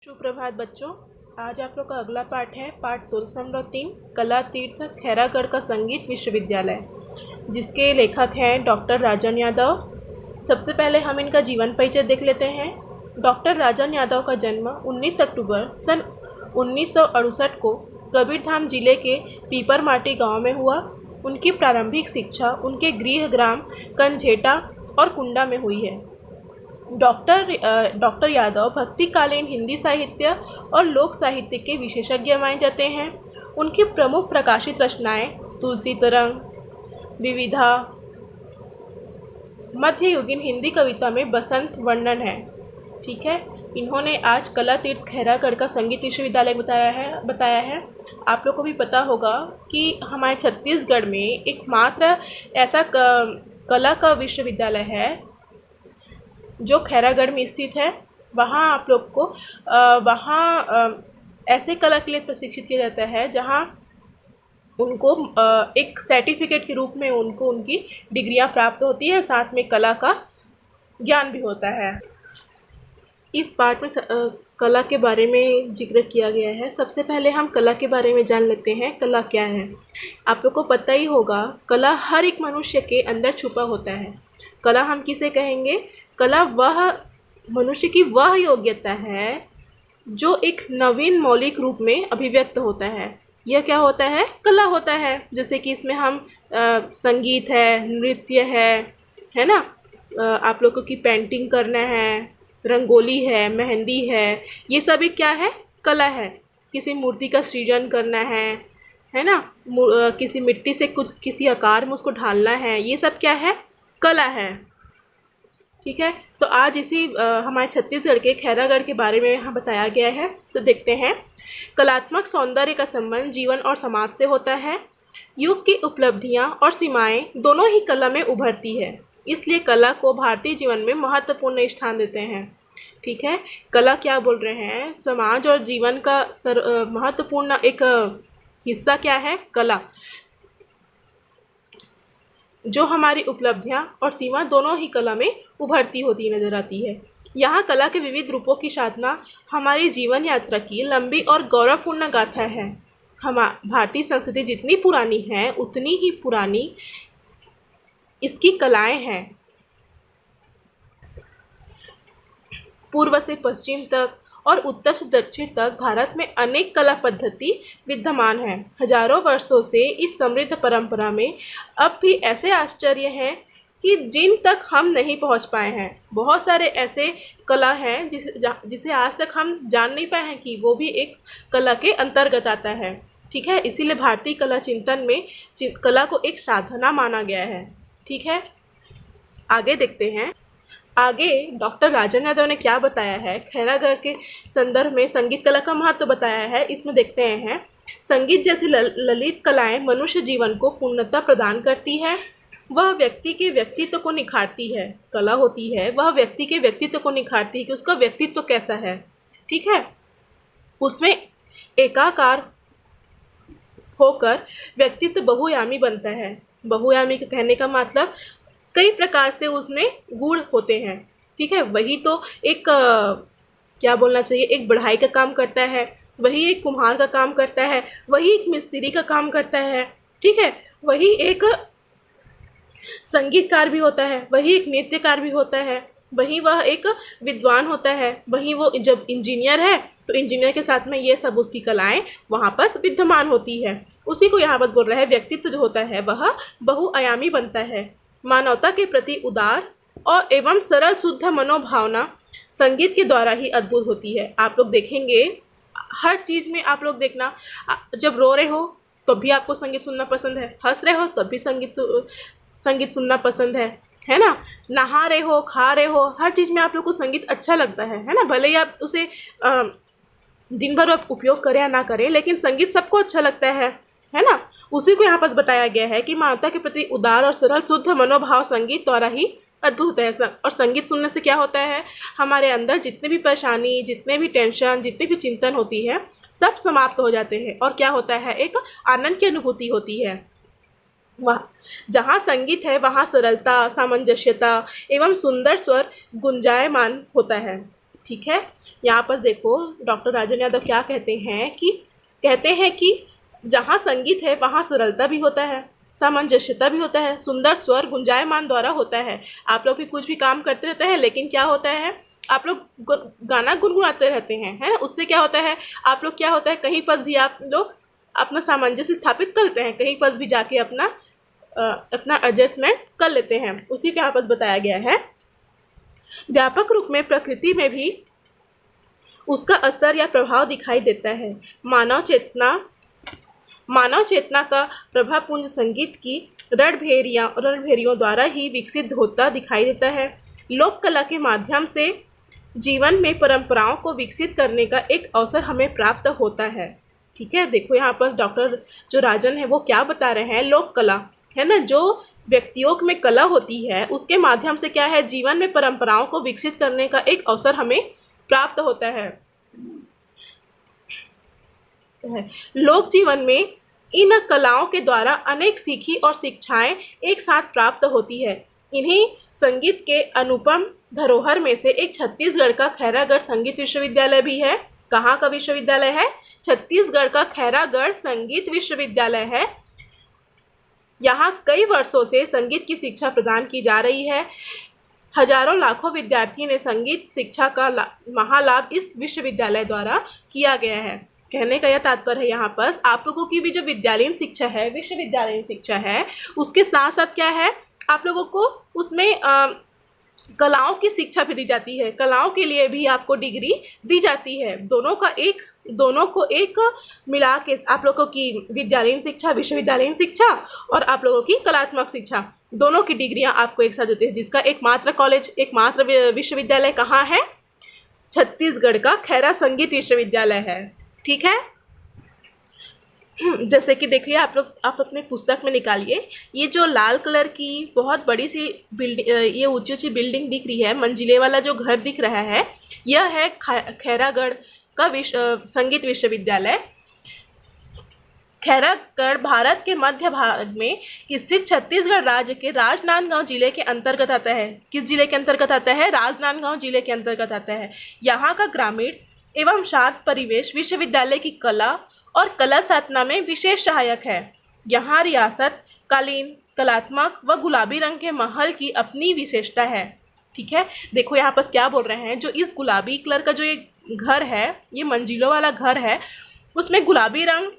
सुप्रभात बच्चों। आज आप लोग का अगला पाठ है पाठ 3 कला तीर्थ खैरागढ़ का संगीत विश्वविद्यालय, जिसके लेखक हैं डॉक्टर राजन यादव। सबसे पहले हम इनका जीवन परिचय देख लेते हैं। डॉक्टर राजन यादव का जन्म 19 अक्टूबर सन 1968 को कबीरधाम जिले के पीपरमाटी गांव में हुआ। उनकी प्रारंभिक शिक्षा उनके गृह ग्राम कंझेटा और कुंडा में हुई है। डॉक्टर यादव भक्तिकालीन हिंदी साहित्य और लोक साहित्य के विशेषज्ञ माने जाते हैं। उनकी प्रमुख प्रकाशित रचनाएं तुलसी तरंग, विविधा, मध्ययुगीन हिंदी कविता में बसंत वर्णन है। ठीक है, इन्होंने आज कला तीर्थ खैरागढ़ का संगीत विश्वविद्यालय बताया है। आप लोग को भी पता होगा कि हमारे छत्तीसगढ़ में एकमात्र ऐसा कला का विश्वविद्यालय है जो खैरागढ़ में स्थित है। वहाँ आप लोग को ऐसे कला के लिए प्रशिक्षित किया जाता है जहाँ उनको एक सर्टिफिकेट के रूप में उनको उनकी डिग्रियाँ प्राप्त होती है, साथ में कला का ज्ञान भी होता है। इस पाठ में कला के बारे में जिक्र किया गया है। सबसे पहले हम कला के बारे में जान लेते हैं कला क्या है। आप लोग को पता ही होगा, कला हर एक मनुष्य के अंदर छुपा होता है। कला हम किसे कहेंगे? कला वह मनुष्य की वह योग्यता है जो एक नवीन मौलिक रूप में अभिव्यक्त होता है। यह क्या होता है? कला होता है। जैसे कि इसमें हम संगीत है, नृत्य है ना, आप लोगों की पेंटिंग करना है, रंगोली है, मेहंदी है, ये सभी क्या है? कला है। किसी मूर्ति का सृजन करना है ना, किसी मिट्टी से किसी आकार में उसको ढालना है, ये सब क्या है? कला है। ठीक है, तो आज इसी हमारे छत्तीसगढ़ के खैरागढ़ के बारे में यहाँ बताया गया है। तो देखते हैं। कलात्मक सौंदर्य का संबंध जीवन और समाज से होता है। युग की उपलब्धियाँ और सीमाएं दोनों ही कला में उभरती है, इसलिए कला को भारतीय जीवन में महत्वपूर्ण स्थान देते हैं। ठीक है, कला क्या बोल रहे हैं? समाज और जीवन का महत्वपूर्ण एक हिस्सा क्या है? कला। जो हमारी उपलब्धियां और सीमा दोनों ही कला में उभरती होती नजर आती है। यहाँ कला के विविध रूपों की साधना हमारी जीवन यात्रा की लंबी और गौरवपूर्ण गाथा है। भारतीय संस्कृति जितनी पुरानी है उतनी ही पुरानी इसकी कलाएं हैं। पूर्व से पश्चिम तक और उत्तर से दक्षिण तक भारत में अनेक कला पद्धति विद्यमान हैं। हजारों वर्षों से इस समृद्ध परंपरा में अब भी ऐसे आश्चर्य हैं कि जिन तक हम नहीं पहुंच पाए हैं। बहुत सारे ऐसे कला हैं जिसे आज तक हम जान नहीं पाए हैं कि वो भी एक कला के अंतर्गत आता है। ठीक है, इसीलिए भारतीय कला चिंतन में कला को एक साधना माना गया है। ठीक है, आगे देखते हैं। आगे डॉक्टर राजन यादव ने क्या बताया है, खैरागढ़ के संदर्भ में संगीत कला का महत्व बताया है। इसमें देखते हैं। संगीत जैसी ललित कलाएं मनुष्य जीवन को पूर्णता प्रदान करती है। वह व्यक्ति के व्यक्तित्व को निखारती है। कला होती है वह व्यक्ति के व्यक्तित्व को निखारती है कि उसका व्यक्तित्व कैसा है। ठीक है, उसमें एकाकार होकर व्यक्तित्व बहुआयामी बनता है। बहुआयामी कहने का मतलब कई प्रकार से उसमें गुण होते हैं। ठीक है, वही तो एक क्या बोलना चाहिए, एक बढ़ाई का काम करता है, वही एक कुम्हार का काम करता है, वही एक मिस्त्री का काम करता है। ठीक है, वही एक संगीतकार भी होता है, वही एक नृत्यकार भी होता है, वही वह एक विद्वान होता है, वही वो जब इंजीनियर है तो इंजीनियर के साथ में ये सब उसकी कलाएं वहाँ पर विद्यमान होती है। उसी को यहाँ पर बोल रहा है व्यक्तित्व जो होता है वह बहुआयामी बनता है। मानवता के प्रति उदार और एवं सरल शुद्ध मनोभावना संगीत के द्वारा ही अद्भुत होती है। आप लोग देखेंगे हर चीज़ में, आप लोग देखना, जब रो रहे हो तो भी आपको संगीत सुनना पसंद है, हंस रहे हो तब भी संगीत सुनना पसंद है ना, नहा रहे हो, खा रहे हो, हर चीज़ में आप लोग को संगीत अच्छा लगता है ना। भले ही आप उसे दिन भर आप उपयोग करें या ना करें, लेकिन संगीत सबको अच्छा लगता है ना। उसी को यहाँ पर बताया गया है कि मानवता के प्रति उदार और सरल शुद्ध मनोभाव संगीत द्वारा ही अद्भुत है। और संगीत सुनने से क्या होता है, हमारे अंदर जितने भी परेशानी, जितने भी टेंशन, जितने भी चिंतन होती है, सब समाप्त हो जाते हैं। और क्या होता है, एक आनंद की अनुभूति होती है। वहाँ जहाँ संगीत है वहाँ सरलता, सामंजस्यता एवं सुंदर स्वर गुंजायमान होता है। ठीक है। यहाँ पर देखो डॉक्टर राजन यादव क्या कहते हैं कि जहाँ संगीत है वहाँ सरलता भी होता है, सामंजस्यता भी होता है, सुंदर स्वर गुंजायमान द्वारा होता है। आप लोग भी कुछ भी काम करते रहते हैं, लेकिन क्या होता है, आप लोग गाना गुनगुनाते रहते हैं, है ना। उससे क्या होता है, आप लोग क्या होता है, कहीं पर भी आप लोग अपना सामंजस्य स्थापित करते हैं, कहीं पर भी जाके अपना एडजस्टमेंट कर लेते हैं। उसी के यहाँ पर बताया गया है। व्यापक रूप में प्रकृति में भी उसका असर या प्रभाव दिखाई देता है। मानव चेतना का प्रभाव पुंज संगीत की रणभेरियों द्वारा ही विकसित होता दिखाई देता है। लोक कला के माध्यम से जीवन में परंपराओं को विकसित करने का एक अवसर हमें प्राप्त होता है। ठीक है, देखो यहाँ पर डॉक्टर जो राजन है वो क्या बता रहे हैं, लोक कला है ना, जो व्यक्तियों में कला होती है उसके माध्यम से क्या है, जीवन में परंपराओं को विकसित करने का एक अवसर हमें प्राप्त होता है। लोक जीवन में इन कलाओं के द्वारा अनेक सीखी और शिक्षाएं एक साथ प्राप्त होती है। इन्हीं संगीत के अनुपम धरोहर में से एक छत्तीसगढ़ का खैरागढ़ संगीत विश्वविद्यालय भी है। कहाँ का विश्वविद्यालय है, छत्तीसगढ़ का खैरागढ़ संगीत विश्वविद्यालय है। यहाँ कई वर्षों से संगीत की शिक्षा प्रदान की जा रही है। हजारों लाखों विद्यार्थी ने संगीत शिक्षा का महालाभ इस विश्वविद्यालय द्वारा किया गया है। कहने का यह तात्पर्य है यहाँ पर आप लोगों की भी जो विद्यालयीन शिक्षा है, विश्वविद्यालयीन शिक्षा है, उसके साथ साथ क्या है, आप लोगों को उसमें कलाओं की शिक्षा भी दी जाती है। कलाओं के लिए भी आपको डिग्री दी जाती है। दोनों को एक मिला के आप लोगों की विद्यालयीन शिक्षा, विश्वविद्यालयीन शिक्षा और आप लोगों की कलात्मक शिक्षा, दोनों की डिग्रियां आपको एक साथ देते हैं, जिसका एकमात्र विश्वविद्यालय कहाँ है, छत्तीसगढ़ का खैरा संगीत विश्वविद्यालय है। ठीक है, जैसे कि देखिए आप अपने पुस्तक में निकालिए, ये जो लाल कलर की बहुत बड़ी सी बिल्डिंग, ये ऊंची ऊंची बिल्डिंग दिख रही है, मंजिले वाला जो घर दिख रहा है, यह है खैरागढ़ का संगीत विश्वविद्यालय। खैरागढ़ भारत के मध्य भाग में स्थित छत्तीसगढ़ राज्य के राजनांदगांव जिले के अंतर्गत आता है। किस जिले के अंतर्गत आता है, राजनांदगांव जिले के अंतर्गत आता है। यहाँ का ग्रामीण एवं शांत परिवेश विश्वविद्यालय की कला और कला साधना में विशेष सहायक है। यहाँ रियासत कालीन, कलात्मक व गुलाबी रंग के महल की अपनी विशेषता है। ठीक है, देखो यहाँ पर क्या बोल रहे हैं, जो इस गुलाबी कलर का जो ये घर है, ये मंजिलों वाला घर है, उसमें गुलाबी रंग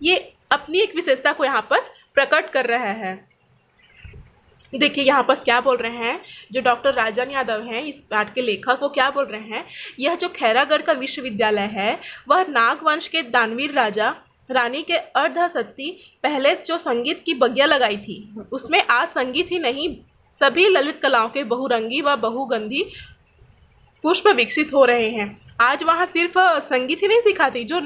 ये अपनी एक विशेषता को यहाँ पर प्रकट कर रहा है। देखिए यहाँ पर क्या बोल रहे हैं, जो डॉक्टर राजन यादव हैं, इस पाठ के लेखक, वो क्या बोल रहे हैं, यह जो खैरागढ़ का विश्वविद्यालय है वह नागवंश के दानवीर राजा रानी के अर्धशती पहले जो संगीत की बगिया लगाई थी, उसमें आज संगीत ही नहीं सभी ललित कलाओं के बहुरंगी व बहुगंधी पुष्प विकसित हो रहे हैं। आज वहाँ सिर्फ संगीत ही नहीं सिखाती, जो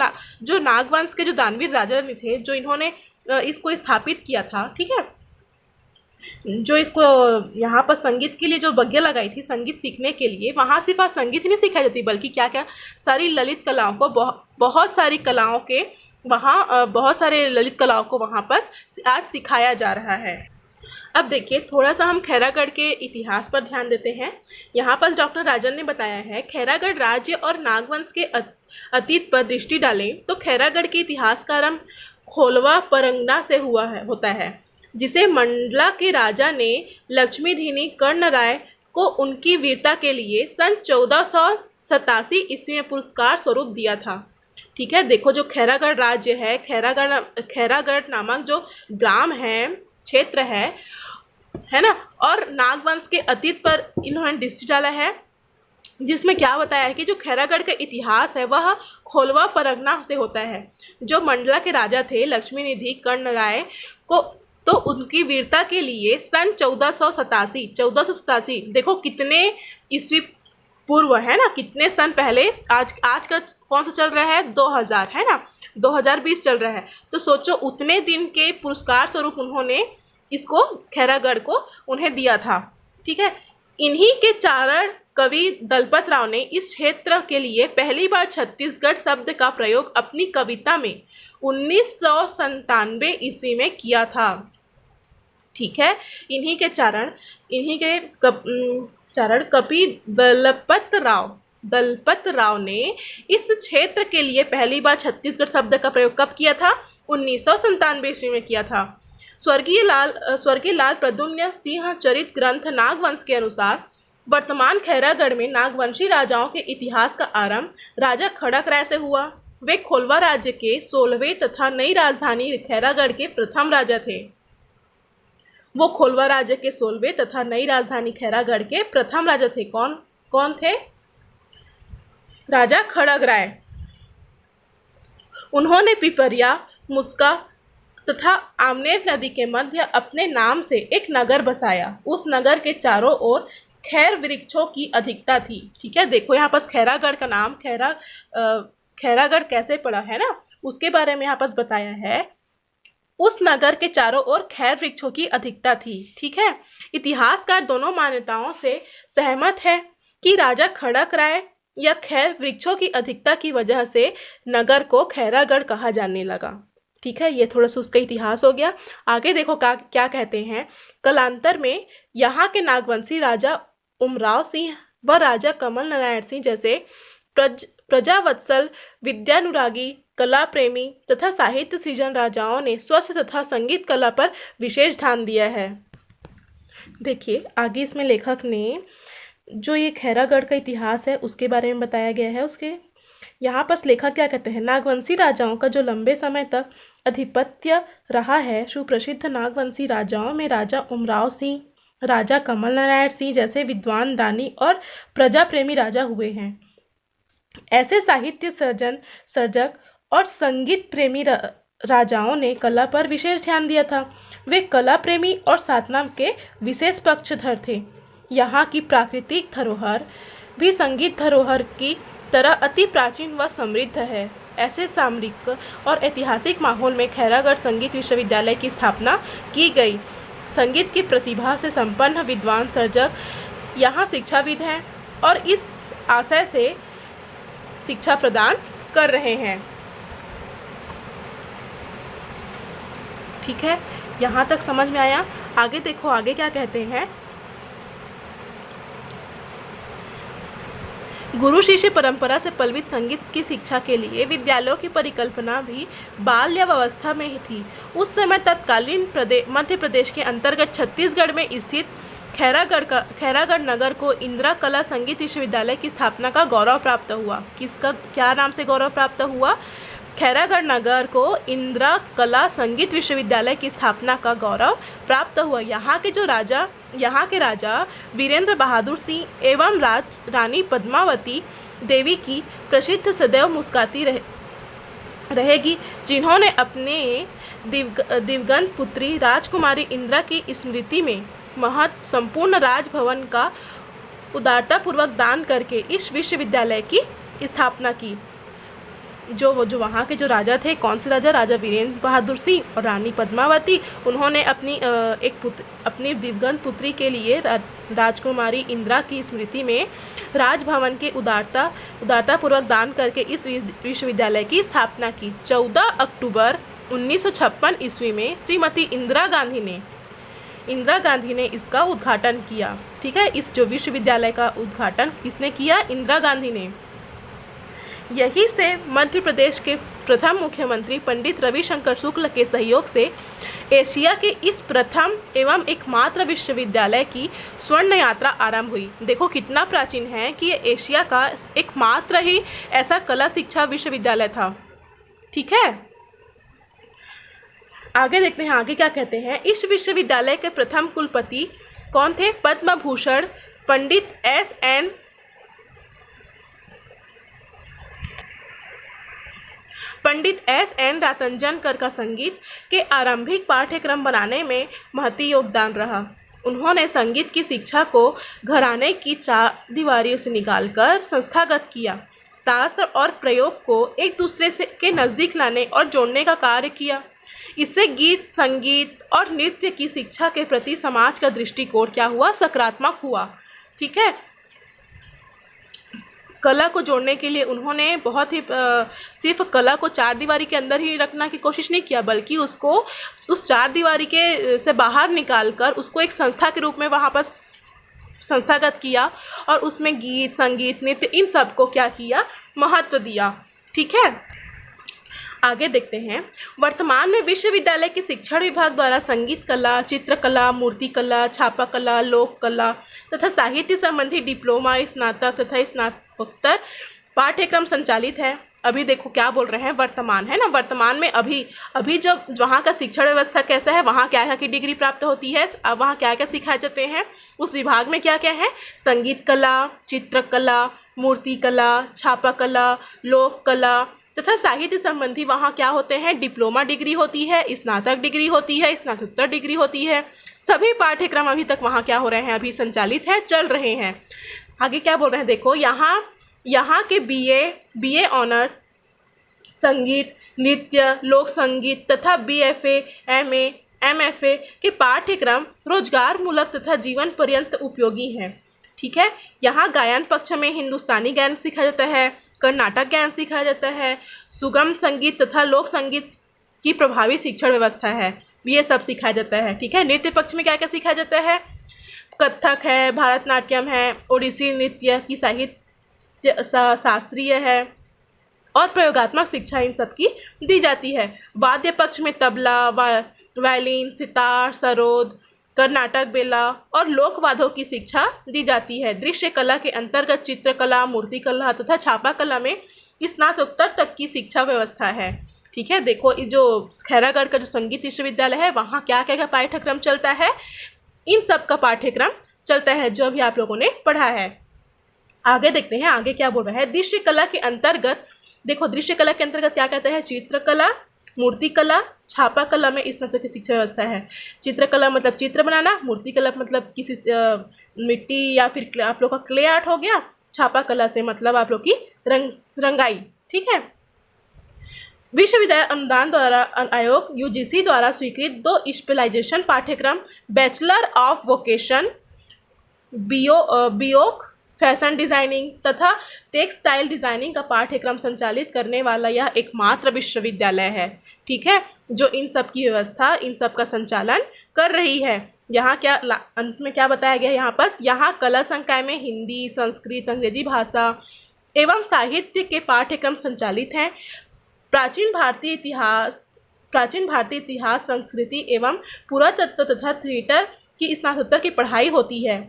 नागवंश के जो दानवीर राजा थे, जो इन्होंने इसको स्थापित किया था, ठीक है, जो इसको यहाँ पर संगीत के लिए जो बगिया लगाई थी संगीत सीखने के लिए, वहाँ सिर्फ संगीत ही नहीं सिखाई जाती बल्कि क्या क्या सारी ललित कलाओं को बहुत सारी ललित कलाओं को वहाँ पर आज सिखाया जा रहा है। अब देखिए थोड़ा सा हम खैरागढ़ के इतिहास पर ध्यान देते हैं। यहाँ पर डॉक्टर राजन ने बताया है, खैरागढ़ राज्य और नागवंश के अतीत पर दृष्टि डालें तो खैरागढ़ के इतिहास का आरंभ खोलवा परगना से होता है, जिसे मंडला के राजा ने लक्ष्मीधिनी कर्णराय को उनकी वीरता के लिए सन 1487 ईस्वी में पुरस्कार स्वरूप दिया था। ठीक है, देखो जो खैरागढ़ राज्य है, खैरागढ़ नामक जो ग्राम है, क्षेत्र है ना, और नागवंश के अतीत पर इन्होंने दृष्टि डाला है, जिसमें क्या बताया है कि जो खैरागढ़ का इतिहास है वह खोलवा परगना से होता है। जो मंडला के राजा थे लक्ष्मीनिधि कर्णराय को, तो उनकी वीरता के लिए सन 1487 देखो कितने ईस्वी पूर्व है ना, कितने सन पहले, आज का कौन सा चल रहा है, 2000 है ना, 2020 चल रहा है, तो सोचो उतने दिन के पुरस्कार स्वरूप उन्होंने इसको खैरागढ़ को उन्हें दिया था। ठीक है, इन्हीं के चारण कवि दलपत राव ने इस क्षेत्र के लिए पहली बार छत्तीसगढ़ शब्द का प्रयोग अपनी कविता में 1997 ईस्वी में किया था। ठीक है, इन्हीं के चारण कवि दलपत राव दलपत राव ने इस क्षेत्र के लिए पहली बार छत्तीसगढ़ शब्द का प्रयोग कब किया था? 1997 ईस्वी में किया था। स्वर्गीय लाल प्रद्युम्न सिंह चरित ग्रंथ नागवंश के अनुसार वर्तमान खैरागढ़ में नागवंशी राजाओं के इतिहास का आरंभ राजा खड़क राय से हुआ। वे खोलवा राज्य के 16वें तथा नई राजधानी खैरागढ़ के प्रथम राजा थे। वो खोलवा राज्य के 16वें तथा नई राजधानी खैरागढ़ के प्रथम राजा थे। कौन कौन थे? राजा खड़ग राय। उन्होंने पिपरिया, मुस्का तथा आमनेर नदी के मध्य अपने नाम से एक नगर बसाया। उस नगर के चारों ओर खैर वृक्षों की अधिकता थी। ठीक है, देखो यहाँ पास खैरागढ़ का नाम खैरागढ़ कैसे पड़ा है ना, उसके बारे में यहाँ पास बताया है। उस नगर के चारों ओर खैर वृक्षों की अधिकता थी। ठीक है, इतिहासकार दोनों मान्यताओं से सहमत है कि राजा खड़क राय या खैर वृक्षों की अधिकता की वजह से नगर को खैरागढ़ कहा जाने लगा। ठीक है, ये थोड़ा सा उसका इतिहास हो गया। आगे देखो क्या कहते हैं। कलांतर में यहाँ के नागवंशी राजा उमराव सिंह व राजा कमल नारायण सिंह जैसे प्रजावत्सल, विद्यानुरागी, कला प्रेमी तथा साहित्य सृजन राजाओं ने स्वस्थ तथा संगीत कला पर विशेष ध्यान दिया है। देखिए आगे इसमें लेखक ने जो ये खैरागढ़ का इतिहास है उसके बारे में बताया गया है। उसके यहाँ पर लेखक क्या कहते हैं, नागवंशी राजाओं का जो लंबे समय तक अधिपत्य रहा है, सुप्रसिद्ध नागवंशी राजाओं में राजा उमराव सिंह, राजा कमल नारायण सिंह जैसे विद्वान, दानी और प्रजा प्रेमी राजा हुए हैं। ऐसे साहित्य सर्जक और संगीत प्रेमी राजाओं ने कला पर विशेष ध्यान दिया था। वे कला प्रेमी और साधना के विशेष पक्षधर थे। यहाँ की प्राकृतिक धरोहर भी संगीत धरोहर की तरह अति प्राचीन व समृद्ध है। ऐसे सामरिक और ऐतिहासिक माहौल में खैरागढ़ संगीत विश्वविद्यालय की स्थापना की गई। संगीत की प्रतिभा से संपन्न विद्वान सर्जक यहाँ शिक्षाविद हैं और इस आशय से शिक्षा प्रदान कर रहे हैं। ठीक है, यहाँ तक समझ में आया। आगे देखो आगे क्या कहते हैं। गुरु शिष्य परंपरा से पल्वित संगीत की शिक्षा के लिए विद्यालयों की परिकल्पना भी बाल्यावस्था में ही थी। उस समय तत्कालीन मध्य प्रदेश के अंतर्गत छत्तीसगढ़ में स्थित खैरागढ़ नगर को इंदिरा कला संगीत विश्वविद्यालय की स्थापना का गौरव प्राप्त हुआ। किसका क्या नाम से गौरव प्राप्त हुआ? खैरागढ़ नगर को इंदिरा कला संगीत विश्वविद्यालय की स्थापना का गौरव प्राप्त हुआ। यहाँ के राजा वीरेंद्र बहादुर सिंह एवं रानी पद्मावती देवी की प्रसिद्ध सदैव मुस्काती रहेगी, जिन्होंने अपने दिवंगत पुत्री राजकुमारी इंदिरा की स्मृति में संपूर्ण राजभवन का उदारतापूर्वक दान करके इस विश्वविद्यालय की स्थापना की। जो वहाँ के जो राजा थे, कौन से राजा वीरेंद्र बहादुर सिंह और रानी पद्मावती, उन्होंने अपनी दिवंगत पुत्री के लिए राजकुमारी इंदिरा की स्मृति में राजभवन के उदारतापूर्वक दान करके इस विश्वविद्यालय की स्थापना की। 14 अक्टूबर 1956 ईस्वी में श्रीमती इंदिरा गांधी ने इसका उद्घाटन किया। ठीक है, इस जो विश्वविद्यालय का उद्घाटन किसने किया? इंदिरा गांधी ने। यही से मध्य प्रदेश के प्रथम मुख्यमंत्री पंडित रविशंकर शुक्ल के सहयोग से एशिया के इस प्रथम एवं एकमात्र विश्वविद्यालय की स्वर्ण यात्रा आरंभ हुई। देखो कितना प्राचीन है कि ये एशिया का एकमात्र ही ऐसा कला शिक्षा विश्वविद्यालय था। ठीक है, आगे देखते हैं आगे क्या कहते हैं। इस विश्वविद्यालय के प्रथम कुलपति कौन थे? पद्म भूषण पंडित एस एन रातंजनकर का संगीत के आरंभिक पाठ्यक्रम बनाने में महती योगदान रहा। उन्होंने संगीत की शिक्षा को घराने की चार दीवारियों से निकालकर संस्थागत किया, शास्त्र और प्रयोग को एक दूसरे के नज़दीक लाने और जोड़ने का कार्य किया। इससे गीत, संगीत और नृत्य की शिक्षा के प्रति समाज का दृष्टिकोण क्या हुआ? सकारात्मक हुआ। ठीक है, कला को जोड़ने के लिए उन्होंने बहुत ही सिर्फ कला को चार दीवारी के अंदर ही रखना की कोशिश नहीं किया, बल्कि उसको उस चार दीवारी के से बाहर निकालकर उसको एक संस्था के रूप में वहाँ पर संस्थागत किया और उसमें गीत, संगीत, नृत्य इन सब को क्या किया, महत्व दिया। ठीक है, आगे देखते हैं। वर्तमान में विश्वविद्यालय के शिक्षण विभाग द्वारा संगीत कला, चित्रकला, मूर्ति कला, छापा कला, लोक कला तथा साहित्य संबंधी डिप्लोमा, स्नातक तथा स्नातकोत्तर पाठ्यक्रम संचालित है। अभी देखो क्या बोल रहे हैं, वर्तमान है ना, वर्तमान में अभी जब वहाँ का शिक्षण व्यवस्था कैसा है, वहाँ क्या क्या की डिग्री प्राप्त होती है, अब वहाँ क्या क्या सिखाए जाते हैं, उस विभाग में क्या क्या है, संगीत कला, चित्रकला, मूर्ति कला, छापा कला, लोक कला तथा साहित्य संबंधी वहाँ क्या होते हैं, डिप्लोमा डिग्री होती है, स्नातक डिग्री होती है, स्नातकोत्तर डिग्री होती है। सभी पाठ्यक्रम अभी तक वहाँ क्या हो रहे हैं, अभी संचालित है, चल रहे हैं। आगे क्या बोल रहे हैं, देखो यहाँ के बीए ऑनर्स संगीत, नृत्य, लोक संगीत तथा बीएफए, एमए, एमएफए के पाठ्यक्रम रोजगार मूलक तथा जीवन पर्यंत उपयोगी हैं। ठीक है, यहाँ गायन पक्ष में हिंदुस्तानी गायन सिखाया जाता है, कर्नाटक गायन सिखाया जाता है, सुगम संगीत तथा लोक संगीत की प्रभावी शिक्षण व्यवस्था है, ये सब सिखाया जाता है। ठीक है, नृत्य पक्ष में क्या क्या सिखाया जाता है, कथक है, भारतनाट्यम है, ओडिसी नृत्य की साहित्य शास्त्रीय है और प्रयोगात्मक शिक्षा इन सब की दी जाती है। वाद्य पक्ष में तबला, वायलिन, सितार, सरोद, कर्नाटक बेला और लोकवाद्यों की शिक्षा दी जाती है। दृश्य कला के अंतर्गत चित्रकला, मूर्तिकला तथा छापा कला में स्नातकोत्तर तक की शिक्षा व्यवस्था है। ठीक है, देखो ये जो खैरागढ़ का जो संगीत विश्वविद्यालय है, वहाँ क्या क्या पाठ्यक्रम चलता है, इन सब का पाठ्यक्रम चलता है जो अभी आप लोगों ने पढ़ा है। आगे देखते हैं, आगे क्या बोल रहा है, दृश्य कला के अंतर्गत, देखो दृश्य कला के अंतर्गत क्या कहता है, चित्रकला, मूर्तिकला, छापा कला में इस तरह की शिक्षा व्यवस्था है। चित्रकला मतलब चित्र बनाना, मूर्तिकला मतलब किसी मिट्टी या फिर आप लोग का क्ले आर्ट हो गया, छापा कला से मतलब आप लोग की रंगाई। ठीक है, विश्वविद्यालय अनुदान द्वारा आयोग यूजीसी द्वारा स्वीकृत 2 स्पेशलाइजेशन पाठ्यक्रम bachelor of vocation BVoc fashion designing तथा टेक्सटाइल डिजाइनिंग का पाठ्यक्रम संचालित करने वाला यह एकमात्र विश्वविद्यालय है। ठीक है, जो इन सब की व्यवस्था, इन सब का संचालन कर रही है। यहाँ क्या अंत में क्या बताया गया, यहाँ कला संकाय में हिंदी, संस्कृत, अंग्रेजी भाषा एवं साहित्य के पाठ्यक्रम संचालित हैं। प्राचीन भारतीय इतिहास, संस्कृति एवं पुरातत्व तथा थिएटर की स्नातकोत्तर की पढ़ाई होती है।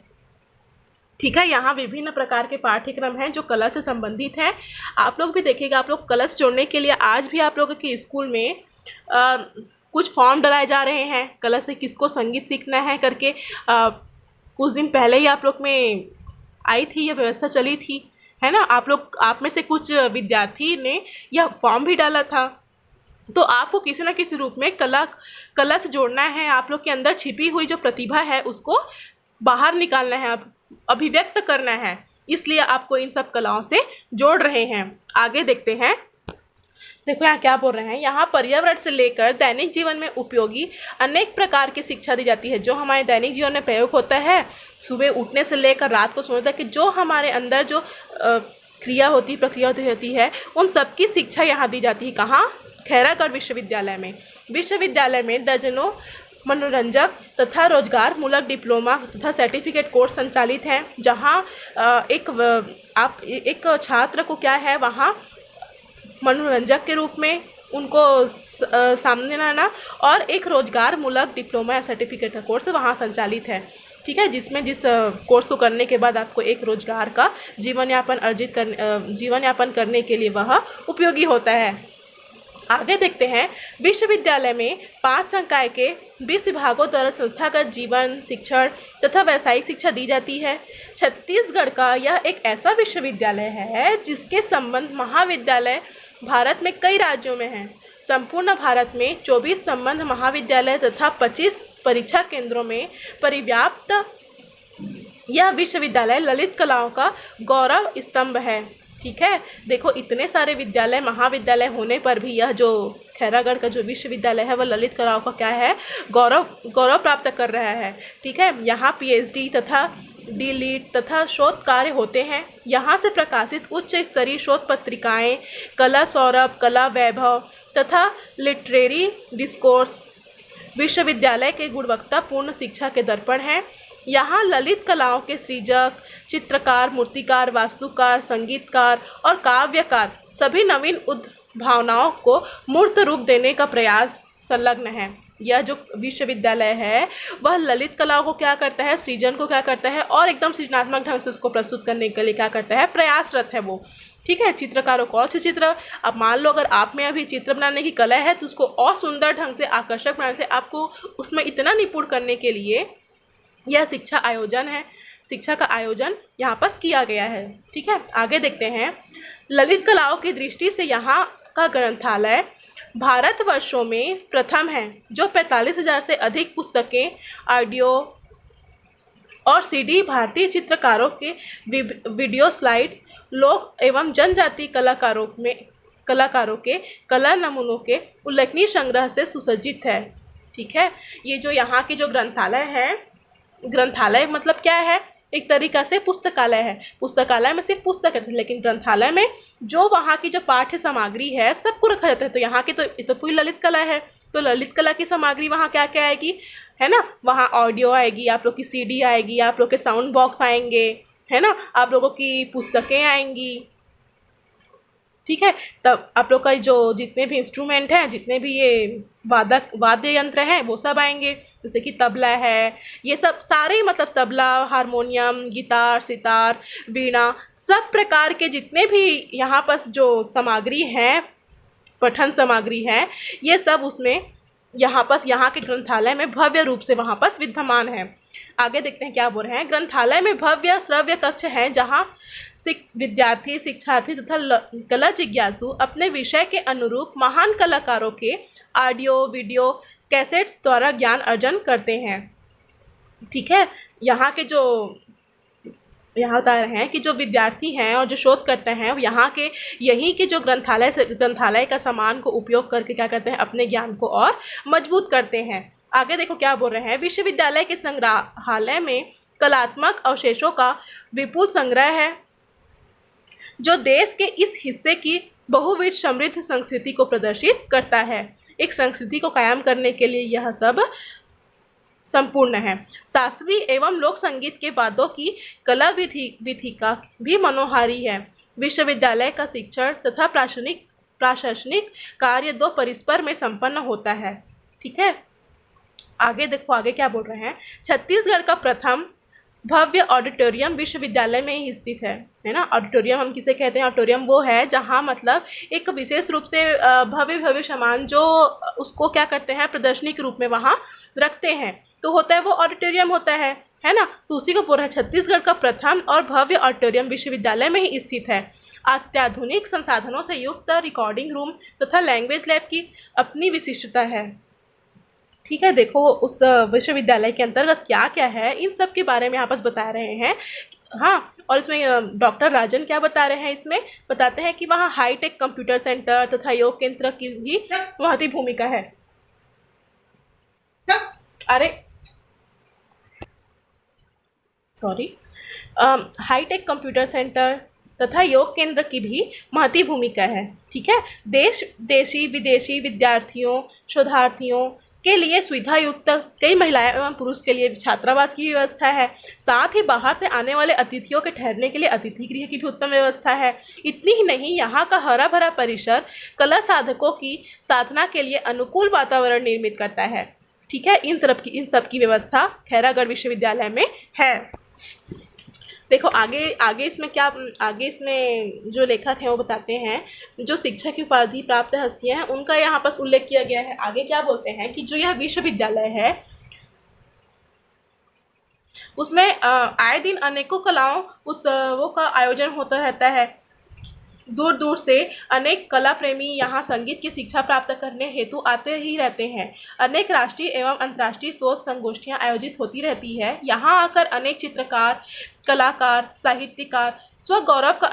ठीक है, यहाँ विभिन्न प्रकार के पाठ्यक्रम हैं जो कला से संबंधित हैं। आप लोग भी देखिएगा, आप लोग कला से जोड़ने के लिए आज भी आप लोगों के स्कूल में कुछ फॉर्म डलाए जा रहे हैं, कला से किसको संगीत सीखना है करके। कुछ दिन पहले ही आप लोग में आई थी, यह व्यवस्था चली थी, है ना। आप में से कुछ विद्यार्थी ने यह फॉर्म भी डाला था। तो आपको किसी न किसी रूप में कला से जोड़ना है। आप लोग के अंदर छिपी हुई जो प्रतिभा है उसको बाहर निकालना है, अभिव्यक्त करना है, इसलिए आपको इन सब कलाओं से जोड़ रहे हैं। आगे देखते हैं, देखो यहाँ क्या बोल रहे हैं, यहाँ पर्यावरण से लेकर दैनिक जीवन में उपयोगी अनेक प्रकार की शिक्षा दी जाती है। जो हमारे दैनिक जीवन में प्रयोग होता है, सुबह उठने से लेकर रात को सोने तक कि जो हमारे अंदर जो प्रक्रिया होती है, उन सब की शिक्षा यहाँ दी जाती है। कहाँ? खैरागढ़ विश्वविद्यालय में। विश्वविद्यालय में दर्जनों मनोरंजक तथा रोजगार मूलक डिप्लोमा तथा सर्टिफिकेट कोर्स संचालित हैं, जहाँ एक छात्र को क्या है, वहाँ मनोरंजक के रूप में उनको सामने लाना और एक रोजगार मूलक डिप्लोमा या सर्टिफिकेट का कोर्स वहाँ संचालित है। ठीक है, जिसमें जिस कोर्स को करने के बाद आपको एक रोजगार का जीवन यापन करने के लिए वह उपयोगी होता है। आगे देखते हैं, विश्वविद्यालय में 5 संकाय के 20 विभागों द्वारा संस्थागत जीवन, शिक्षण तथा व्यावसायिक शिक्षा दी जाती है। छत्तीसगढ़ का यह एक ऐसा विश्वविद्यालय है जिसके संबंध महाविद्यालय भारत में कई राज्यों में हैं। संपूर्ण भारत में 24 संबंध महाविद्यालय तथा 25 परीक्षा केंद्रों में परिव्याप्त यह विश्वविद्यालय ललित कलाओं का गौरव स्तंभ है। ठीक है, देखो इतने सारे विद्यालय महाविद्यालय होने पर भी यह जो खैरागढ़ का जो विश्वविद्यालय है वह ललित कलाओं का क्या है, गौरव प्राप्त कर रहा है। ठीक है, यहाँ पीएचडी तथा डीलिट तथा शोध कार्य होते हैं। यहाँ से प्रकाशित उच्च स्तरीय शोध पत्रिकाएं कला सौरभ, कला वैभव तथा लिटरेरी डिस्कोर्स विश्वविद्यालय के गुणवत्तापूर्ण शिक्षा के दर्पण हैं। यहाँ ललित कलाओं के सृजक, चित्रकार, मूर्तिकार, वास्तुकार, संगीतकार और काव्यकार सभी नवीन भावनाओं को मूर्त रूप देने का प्रयास संलग्न है। यह जो विश्वविद्यालय है वह ललित कलाओं को क्या करता है, सृजन को क्या करता है और एकदम सृजनात्मक ढंग से उसको प्रस्तुत करने के लिए क्या करता है, प्रयासरत है वो। ठीक है, चित्रकारों को और से चित्र, अब मान लो अगर आप में अभी चित्र बनाने की कला है तो उसको और सुंदर ढंग से, आकर्षक बनाने से, आपको उसमें इतना निपुण करने के लिए यह शिक्षा आयोजन है, शिक्षा का आयोजन यहाँ पर किया गया है। ठीक है, आगे देखते हैं। ललित कलाओं की दृष्टि से यहाँ का ग्रंथालय भारतवर्षों में प्रथम है, जो 45,000 से अधिक पुस्तकें, ऑडियो और सीडी, भारतीय चित्रकारों के वीडियो स्लाइड्स, लोक एवं जनजाति कलाकारों के कला नमूनों के उल्लेखनीय संग्रह से सुसज्जित है। ठीक है, ये जो यहाँ की जो ग्रंथालय है, ग्रंथालय मतलब क्या है, एक तरीका से पुस्तकालय है। पुस्तकालय में सिर्फ पुस्तक है, लेकिन ग्रंथालय में जो वहाँ की जो पाठ्य सामग्री है सबको रखा जाता है। तो यहाँ की तो पूरी ललित कला है, तो ललित कला की सामग्री वहाँ क्या क्या आएगी, है ना, वहाँ ऑडियो आएगी, आप लोग की सीडी आएगी, आप लोग के साउंड बॉक्स आएंगे, है ना, आप लोगों की पुस्तकें आएंगी। ठीक है, तब आप लोग का जो जितने भी इंस्ट्रूमेंट हैं, जितने भी ये वाद्य यंत्र हैं वो सब आएंगे, जैसे कि तबला है, ये सब सारे, मतलब तबला, हारमोनियम, गिटार, सितार, वीणा, सब प्रकार के जितने भी यहाँ पर जो सामग्री हैं, पठन सामग्री है, ये सब उसमें यहाँ के ग्रंथालय में भव्य रूप से वहाँ पर विद्यमान है। आगे देखते हैं क्या बोल रहे हैं। ग्रंथालय में भव्य श्रव्य कक्ष हैं, जहाँ विद्यार्थी, शिक्षार्थी तथा कला जिज्ञासु अपने विषय के अनुरूप महान कलाकारों के ऑडियो वीडियो कैसेट्स द्वारा ज्ञान अर्जन करते हैं। ठीक है, यहाँ बता रहे हैं कि जो विद्यार्थी हैं और जो शोध करते हैं यहाँ के यहीं के जो ग्रंथालय का सामान को उपयोग करके क्या करते हैं, अपने ज्ञान को और मजबूत करते हैं। आगे देखो क्या बोल रहे हैं। विश्वविद्यालय के संग्रहालय में कलात्मक अवशेषों का विपुल संग्रह है, जो देश के इस हिस्से की बहुविध समृद्ध संस्कृति को प्रदर्शित करता है। एक संस्कृति को कायम करने के लिए यह सब संपूर्ण है। शास्त्रीय एवं लोक संगीत के वाद्यों की कला विधिका भी मनोहारी है। विश्वविद्यालय का शिक्षण तथा प्रशासनिक कार्य दो परिसर में संपन्न होता है। ठीक है, आगे देखो आगे क्या बोल रहे हैं। छत्तीसगढ़ का प्रथम भव्य ऑडिटोरियम विश्वविद्यालय में ही स्थित है ना। ऑडिटोरियम हम किसे कहते हैं, ऑडिटोरियम वो है जहाँ मतलब एक विशेष रूप से भव्य सामान जो उसको क्या करते हैं, प्रदर्शनी के रूप में वहाँ रखते हैं, तो होता है वो ऑडिटोरियम होता है ना। तो उसी को बोल रहे हैं, छत्तीसगढ़ का प्रथम और भव्य ऑडिटोरियम विश्वविद्यालय में ही स्थित है। अत्याधुनिक संसाधनों से युक्त रिकॉर्डिंग रूम तथा लैंग्वेज लैब की अपनी विशिष्टता है। ठीक है, देखो उस विश्वविद्यालय के अंतर्गत क्या क्या है, इन सब के बारे में यहाँ पर बता रहे हैं। हाँ, और इसमें डॉक्टर राजन क्या बता रहे हैं, इसमें बताते हैं कि वहाँ हाईटेक कंप्यूटर सेंटर तथा योग केंद्र की भी महत्वपूर्ण भूमिका है। अरे सॉरी, हाईटेक कंप्यूटर सेंटर तथा योग केंद्र की भी महत्वपूर्ण भूमिका है। ठीक है, देशी विदेशी विद्यार्थियों, शोधार्थियों के लिए सुविधा युक्त कई महिलाएं एवं पुरुष के लिए छात्रावास की व्यवस्था है। साथ ही बाहर से आने वाले अतिथियों के ठहरने के लिए अतिथि गृह की भी उत्तम व्यवस्था है। इतनी ही नहीं, यहाँ का हरा भरा परिसर कला साधकों की साधना के लिए अनुकूल वातावरण निर्मित करता है। ठीक है, इन सब की व्यवस्था खैरागढ़ विश्वविद्यालय में है। देखो आगे इसमें जो लेखक हैं वो बताते हैं, जो शिक्षा की उपाधि प्राप्त हस्तियां हैं उनका यहाँ पर उल्लेख किया गया है। आगे क्या बोलते हैं कि जो यह विश्वविद्यालय है उसमें आए दिन अनेकों कलाओं उत्सवों का आयोजन होता रहता है। दूर दूर से अनेक कला प्रेमी यहाँ संगीत की शिक्षा प्राप्त करने हेतु आते ही रहते हैं। अनेक राष्ट्रीय एवं अंतर्राष्ट्रीय शोध संगोष्ठियाँ आयोजित होती रहती है। यहाँ आकर अनेक चित्रकार, कलाकार, साहित्यकार स्वगौरव का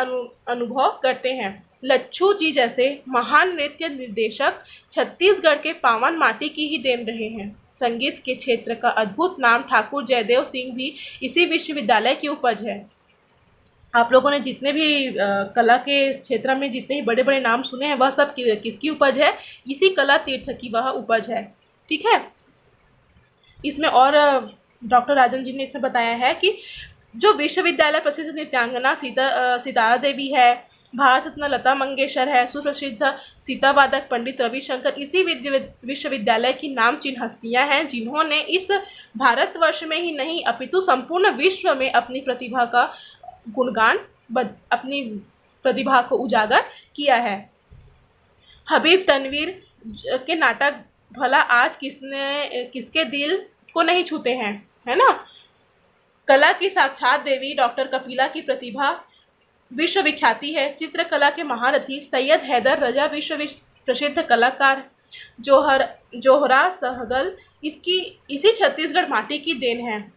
अनुभव करते हैं। लच्छू जी जैसे महान नृत्य निर्देशक छत्तीसगढ़ के पावन माटी की ही देन रहे हैं। संगीत के क्षेत्र का अद्भुत नाम ठाकुर जयदेव सिंह भी इसी विश्वविद्यालय की उपज है। आप लोगों ने जितने भी कला के क्षेत्र में जितने ही बड़े बड़े नाम सुने हैं वह सब किसकी उपज है, इसी कला तीर्थ की वह उपज है। ठीक है, इसमें और डॉक्टर राजन जी ने इसमें बताया है कि जो विश्वविद्यालय प्रसिद्ध नृत्यांगना सितारा देवी है, भारत रत्न लता मंगेशकर है, सुप्रसिद्ध सीतावादक पंडित रविशंकर इसी विश्वविद्यालय की नामचीन हस्तियां हैं जिन्होंने इस भारतवर्ष में ही नहीं अपितु संपूर्ण विश्व में अपनी प्रतिभा का गुणगान, अपनी प्रतिभा को उजागर किया है। हबीब तनवीर के नाटक भला आज किसके दिल को नहीं छूते हैं, है ना। कला की साक्षात देवी डॉक्टर कपिला की प्रतिभा विश्वविख्याति है। चित्रकला के महारथी सैयद हैदर रजा विश्व प्रसिद्ध कलाकार। जोहरा सहगल इसी छत्तीसगढ़ माटी की देन है।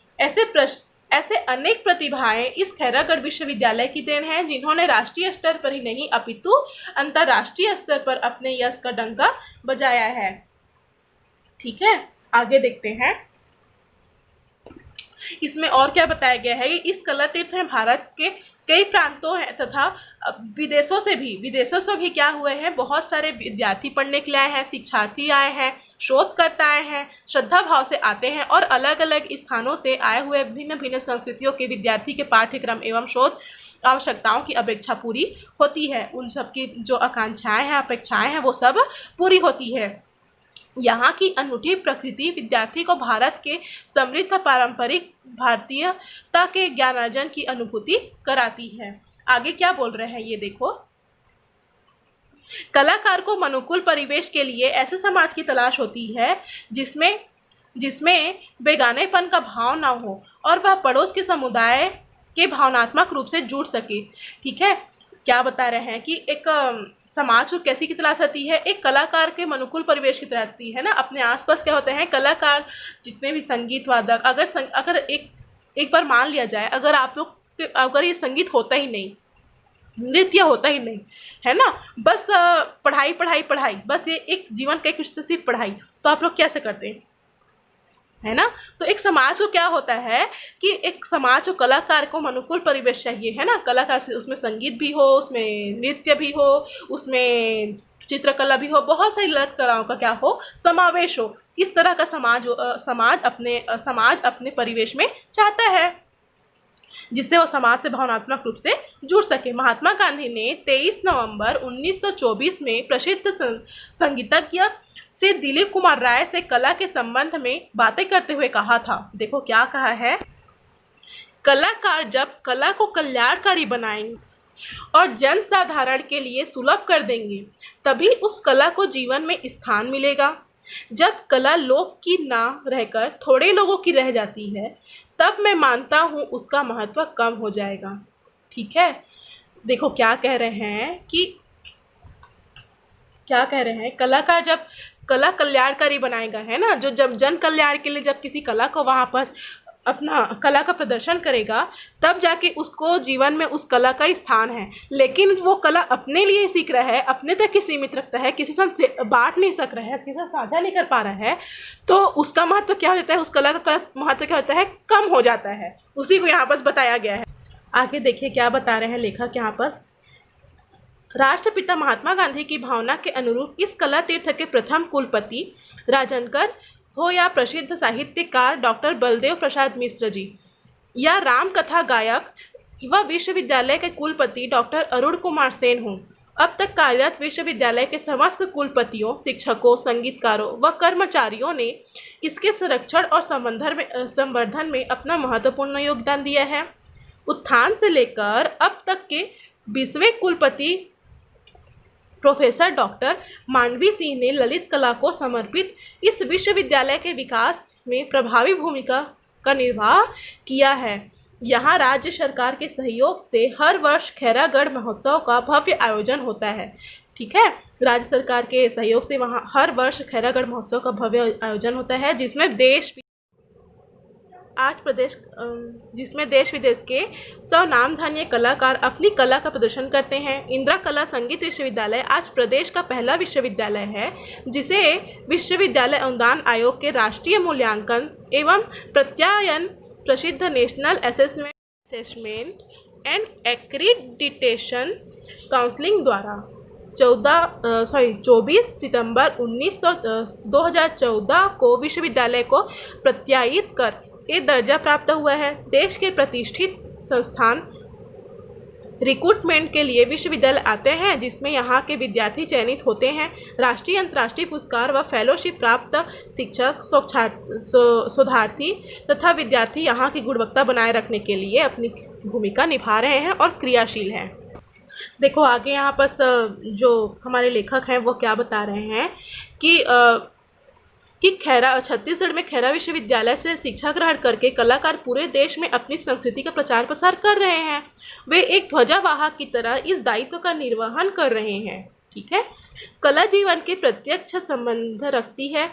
ऐसे अनेक प्रतिभाएं इस खैरागढ़ विश्वविद्यालय की देन हैं जिन्होंने राष्ट्रीय स्तर पर ही नहीं अपितु अंतर्राष्ट्रीय स्तर पर अपने यश का डंका बजाया है। ठीक है, आगे देखते हैं इसमें और क्या बताया गया है। इस कला तीर्थ में भारत के कई प्रांतों हैं तथा विदेशों से भी क्या हुए हैं, बहुत सारे विद्यार्थी पढ़ने के लिए आए हैं, शिक्षार्थी आए हैं, शोधकर्ता आए हैं, श्रद्धा भाव से आते हैं और अलग अलग स्थानों से आए हुए भिन्न भिन्न संस्कृतियों के विद्यार्थी के पाठ्यक्रम एवं शोध आवश्यकताओं की अपेक्षा पूरी होती है। उन सब की जो आकांक्षाएं हैं, अपेक्षाएं हैं, वो सब पूरी होती है। यहाँ की अनूठी प्रकृति विद्यार्थी को भारत के समृद्ध पारंपरिक भारतीयता के ज्ञानार्जन की अनुभूति कराती है। आगे क्या बोल रहे हैं ये देखो। कलाकार को अनुकूल परिवेश के लिए ऐसे समाज की तलाश होती है जिसमें बेगानेपन का भाव ना हो और वह पड़ोस के समुदाय के भावनात्मक रूप से जुड़ सके। ठीक है, क्या बता रहे हैं कि एक समाज को कैसी की तलाश आती है, एक कलाकार के अनुकूल परिवेश की तलाश आती है ना। अपने आसपास क्या होते हैं कलाकार, जितने भी संगीत वादक, अगर एक बार मान लिया जाए, अगर ये संगीत होता ही नहीं, नृत्य होता ही नहीं, है ना, बस पढ़ाई पढ़ाई पढ़ाई, बस ये एक जीवन का एक सिर्फ पढ़ाई, तो आप लोग कैसे करते हैं, है ना। तो एक समाज को क्या होता है कि एक समाज को कलाकार को अनुकूल परिवेश चाहिए, है ना। कलाकार से उसमें संगीत भी हो, उसमें नृत्य भी हो, उसमें चित्रकला भी हो, बहुत सारी ललित कलाओं का क्या हो, समावेश हो। इस तरह का समाज अपने परिवेश में चाहता है जिससे वो समाज से भावनात्मक रूप से जुड़ सके। महात्मा गांधी ने 23 नवंबर 1924 में प्रसिद्ध संगीतज्ञ श्री दिलीप कुमार राय से कला के संबंध में बातें करते हुए कहा था। देखो क्या कहा है, कलाकार जब कला को कल्याणकारी बनाएंगे और जन साधारण के लिए सुलभ कर देंगे तभी उस कला को जीवन में स्थान मिलेगा। जब कला लोक की ना रहकर थोड़े लोगों की रह जाती है तब मैं मानता हूँ उसका महत्व कम हो जाएगा। ठीक है, देखो क्या कह रहे हैं, कलाकार जब कला कल्याणकारी बनाएगा, है ना, जो जब जन कल्याण के लिए जब किसी कला को वहाँ पर अपना कला का प्रदर्शन करेगा तब जाके उसको जीवन में उस कला का स्थान है। लेकिन वो कला अपने लिए सीख रहा है, अपने तक ही सीमित रखता है, किसी से बांट नहीं सक रहा है, किसी से साझा नहीं कर पा रहा है, तो उसका महत्व क्या हो जाता है, उस कला का महत्व क्या होता है, कम हो जाता है। उसी को यहाँ पर बताया गया है। आगे देखिए क्या बता रहे हैं लेखक यहाँ पर। राष्ट्रपिता महात्मा गांधी की भावना के अनुरूप इस कला तीर्थ के प्रथम कुलपति राजनकर हो या प्रसिद्ध साहित्यकार डॉक्टर बलदेव प्रसाद मिश्र जी, या राम कथा गायक व विश्वविद्यालय के कुलपति डॉक्टर अरुण कुमार सेन हों, अब तक कार्यरत विश्वविद्यालय के समस्त कुलपतियों, शिक्षकों, संगीतकारों व कर्मचारियों ने इसके संरक्षण और संवर्धन में अपना महत्वपूर्ण योगदान दिया है। उत्थान से लेकर अब तक के 20वें कुलपति प्रोफेसर डॉक्टर मांडवी सिंह ने ललित कला को समर्पित इस विश्वविद्यालय के विकास में प्रभावी भूमिका का निर्वाह किया है। यहाँ राज्य सरकार के सहयोग से हर वर्ष खैरागढ़ महोत्सव का भव्य आयोजन होता है। ठीक है, राज्य सरकार के सहयोग से वहाँ हर वर्ष खैरागढ़ महोत्सव का भव्य आयोजन होता है जिसमें देश विदेश के 100 नामधान्य कलाकार अपनी कला का प्रदर्शन करते हैं। इंदिरा कला संगीत विश्वविद्यालय आज प्रदेश का पहला विश्वविद्यालय है जिसे विश्वविद्यालय अनुदान आयोग के राष्ट्रीय मूल्यांकन एवं प्रत्यायन प्रसिद्ध national assessment and accreditation counselling द्वारा 24 सितंबर 2014 को विश्वविद्यालय को प्रत्यायित कर के दर्जा प्राप्त हुआ है। देश के प्रतिष्ठित संस्थान रिक्रूटमेंट के लिए विश्वविद्यालय आते हैं, जिसमें यहाँ के विद्यार्थी चयनित होते हैं। राष्ट्रीय अंतर्राष्ट्रीय पुरस्कार व फेलोशिप प्राप्त शिक्षक, शोधार्थी तथा विद्यार्थी यहाँ की गुणवत्ता बनाए रखने के लिए अपनी भूमिका निभा रहे हैं और क्रियाशील हैं। देखो आगे यहाँ पर जो हमारे लेखक हैं वो क्या बता रहे हैं कि छत्तीसगढ़ में खैरा विश्वविद्यालय से शिक्षा ग्रहण करके कलाकार पूरे देश में अपनी संस्कृति का प्रचार प्रसार कर रहे हैं। वे एक ध्वजावाहक की तरह इस दायित्व का निर्वहन कर रहे हैं। ठीक है, कला जीवन के प्रत्यक्ष संबंध रखती है।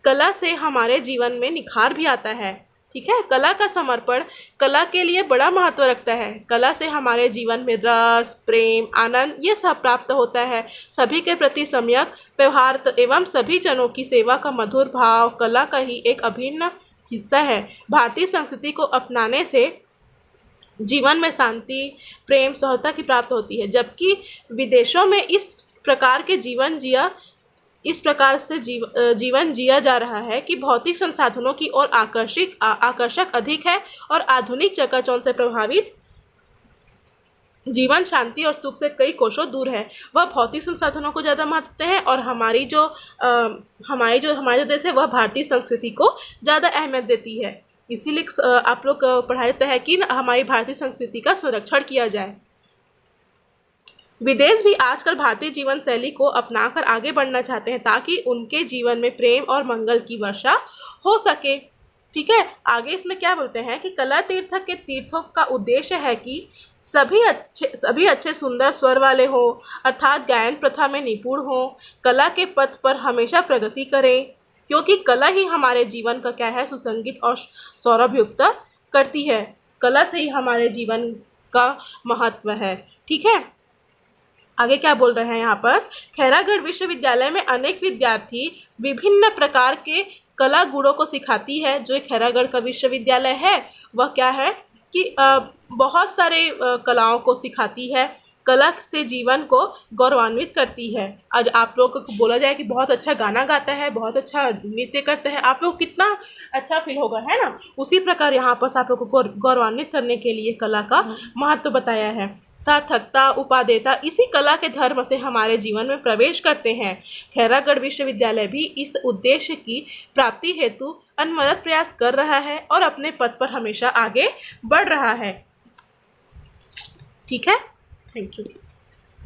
कला से हमारे जीवन में निखार भी आता है। ठीक है, कला का समर्पण कला के लिए बड़ा महत्व रखता है। कला से हमारे जीवन में रस, प्रेम, आनंद ये सब प्राप्त होता है। सभी के प्रति सम्यक व्यवहार एवं सभी जनों की सेवा का मधुर भाव कला का ही एक अभिन्न हिस्सा है। भारतीय संस्कृति को अपनाने से जीवन में शांति, प्रेम, सहजता की प्राप्त होती है, जबकि विदेशों में इस प्रकार से जीवन जिया जा रहा है कि भौतिक संसाधनों की ओर आकर्षक अधिक है और आधुनिक चकाचौंध से प्रभावित जीवन शांति और सुख से कई कोसों दूर है। वह भौतिक संसाधनों को ज़्यादा महत्व देते हैं और हमारा जो देश है वह भारतीय संस्कृति को ज़्यादा अहमियत देती है। इसीलिए आप लोग पढ़ाया जाता है कि हमारी भारतीय संस्कृति का संरक्षण किया जाए। विदेश भी आजकल भारतीय जीवन शैली को अपनाकर आगे बढ़ना चाहते हैं ताकि उनके जीवन में प्रेम और मंगल की वर्षा हो सके। ठीक है, आगे इसमें क्या बोलते हैं कि कला तीर्थ के तीर्थों का उद्देश्य है कि सभी अच्छे सुंदर स्वर वाले हों, अर्थात गायन प्रथा में निपुण हों, कला के पथ पर हमेशा प्रगति करें, क्योंकि कला ही हमारे जीवन का क्या है सुसंगीत और सौरभयुक्त करती है। कला से ही हमारे जीवन का महत्व है। ठीक है, आगे क्या बोल रहे हैं यहाँ पर, खैरागढ़ विश्वविद्यालय में अनेक विद्यार्थी विभिन्न प्रकार के कला गुणों को सिखाती है। जो खैरागढ़ का विश्वविद्यालय है वह क्या है कि बहुत सारे कलाओं को सिखाती है। कला से जीवन को गौरवान्वित करती है। आज आप लोगों को बोला जाए कि बहुत अच्छा गाना गाता है, बहुत अच्छा नृत्य करते हैं, आप लोग कितना अच्छा फील होगा, है ना। उसी प्रकार यहाँ पर आप लोगों को गौरवान्वित करने के लिए कला का महत्व बताया है। सार्थकता, उपादेयता इसी कला के धर्म से हमारे जीवन में प्रवेश करते हैं। खैरागढ़ विश्वविद्यालय भी इस उद्देश्य की प्राप्ति हेतु अनवरत प्रयास कर रहा है और अपने पथ पर हमेशा आगे बढ़ रहा है। ठीक है, थैंक यू।